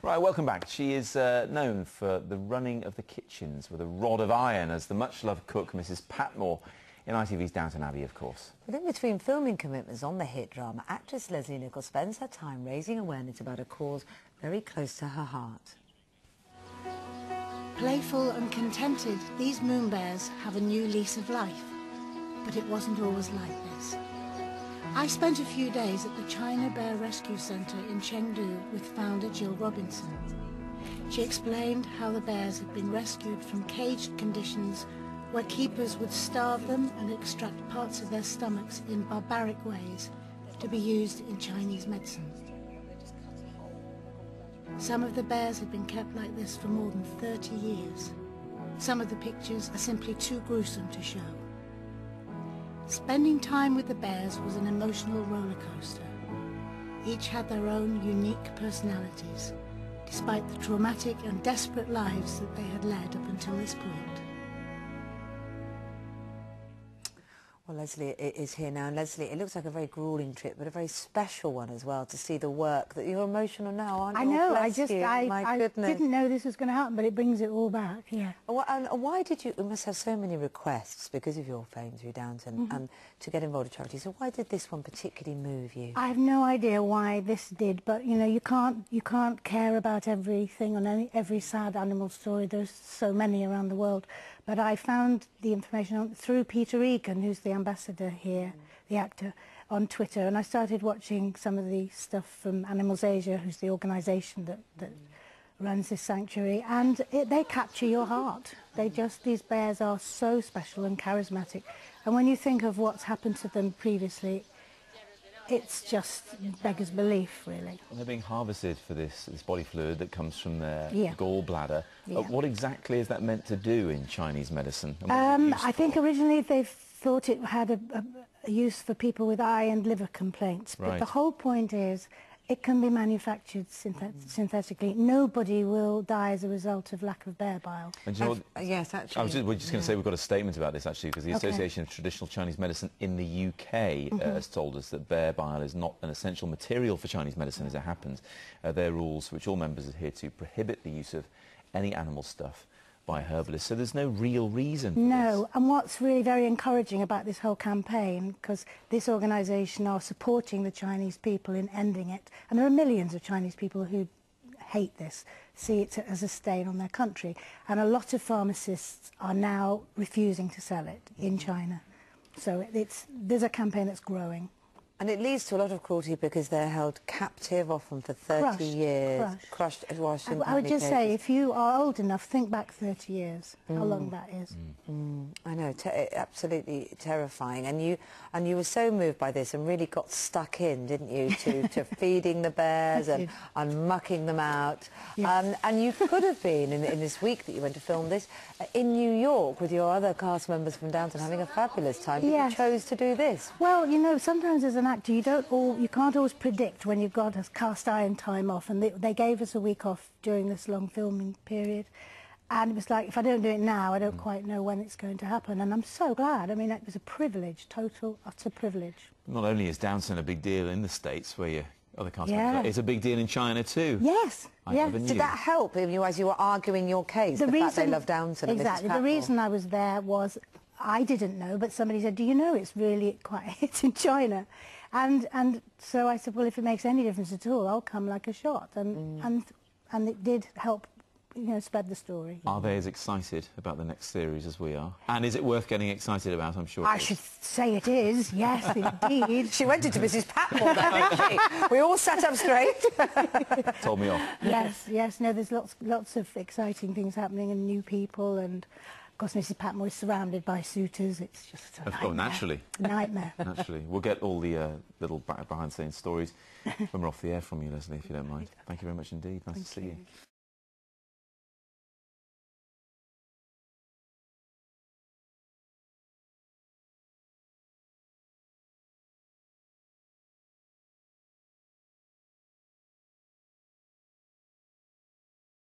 Right, welcome back. She is known for the running of the kitchens with a rod of iron as the much-loved cook Mrs Patmore in ITV's Downton Abbey, of course. But in between filming commitments on the hit drama, actress Lesley Nicol spends her time raising awareness about a cause very close to her heart. Playful and contented, these moon bears have a new lease of life. But it wasn't always like this. I spent a few days at the China Bear Rescue Centre in Chengdu with founder Jill Robinson. She explained how the bears had been rescued from caged conditions where keepers would starve them and extract parts of their stomachs in barbaric ways to be used in Chinese medicine. Some of the bears had been kept like this for more than 30 years. Some of the pictures are simply too gruesome to show. Spending time with the bears was an emotional roller coaster. Each had their own unique personalities, despite the traumatic and desperate lives that they had led up until this point. Well, Lesley is here now, and Lesley, it looks like a very gruelling trip, but a very special one as well, to see the work. That you're emotional now, aren't you? I know, I didn't know this was going to happen, but it brings it all back, yeah. And why did you must have so many requests, because of your fame through Downton, and to get involved in charity. So why did this one particularly move you? I have no idea why this did, but you know, you can't care about everything on every sad animal story. There's so many around the world. But I found the information through Peter Egan, who's the ambassador here, the actor, on Twitter, and I started watching some of the stuff from Animals Asia, who's the organisation that runs this sanctuary, and they capture your heart. These bears are so special and charismatic, and when you think of what's happened to them previously, it's just beggars belief, really. Well, they're being harvested for this body fluid that comes from their gallbladder. Yeah. What exactly is that meant to do in Chinese medicine? I think originally they thought it had a use for people with eye and liver complaints, but the whole point is it can be manufactured synthetically. Nobody will die as a result of lack of bear bile. And you know yes, actually. we're just going to say we've got a statement about this, actually, because the Association of Traditional Chinese Medicine in the UK has told us that bear bile is not an essential material for Chinese medicine as it happens. Their rules, which all members adhere to, prohibit the use of any animal stuff by herbalists, so there's no real reason for this. And what's really very encouraging about this whole campaign, because this organisation are supporting the Chinese people in ending it, and there are millions of Chinese people who hate this, see it as a stain on their country, and a lot of pharmacists are now refusing to sell it in China. So there's a campaign that's growing. And it leads to a lot of cruelty because they're held captive, often for 30 years. Crushed. I would just say, if you are old enough, think back 30 years, how long that is. I know, absolutely terrifying. And you were so moved by this and really got stuck in, didn't you, to feeding the bears and mucking them out. Yes. And you could have been, in this week that you went to film this, in New York with your other cast members from Downton having a fabulous time, but you chose to do this. Well, you know, sometimes as an actor, you can't always predict when you've got a cast iron time off, and they gave us a week off during this long filming period, and it was like, if I don't do it now, I don't quite know when it's going to happen, and I'm so glad. I mean, it was a privilege, total, utter privilege. Not only is Downton a big deal in the States, where your other cast members, it's a big deal in China too. Yes. Did that help as you were arguing your case, the fact they love Downton? Exactly. The reason I was there was, I didn't know, but somebody said, do you know it's really quite a hit in China? And so I said, well, if it makes any difference at all, I'll come like a shot. And it did help, you know, spread the story. Are they as excited about the next series as we are? And is it worth getting excited about, I'm sure? I should say it is, yes, indeed. She went into Mrs Patmore then, didn't she? We all sat up straight. Told me off. Yes, no, there's lots of exciting things happening and new people, and of course, Mrs Patmore is surrounded by suitors. It's just a nightmare. Oh, naturally. Nightmare. Naturally. We'll get all the little behind-the-scenes stories when we're off the air from you, Lesley, if you don't mind. Thank you very much indeed. Nice to see you.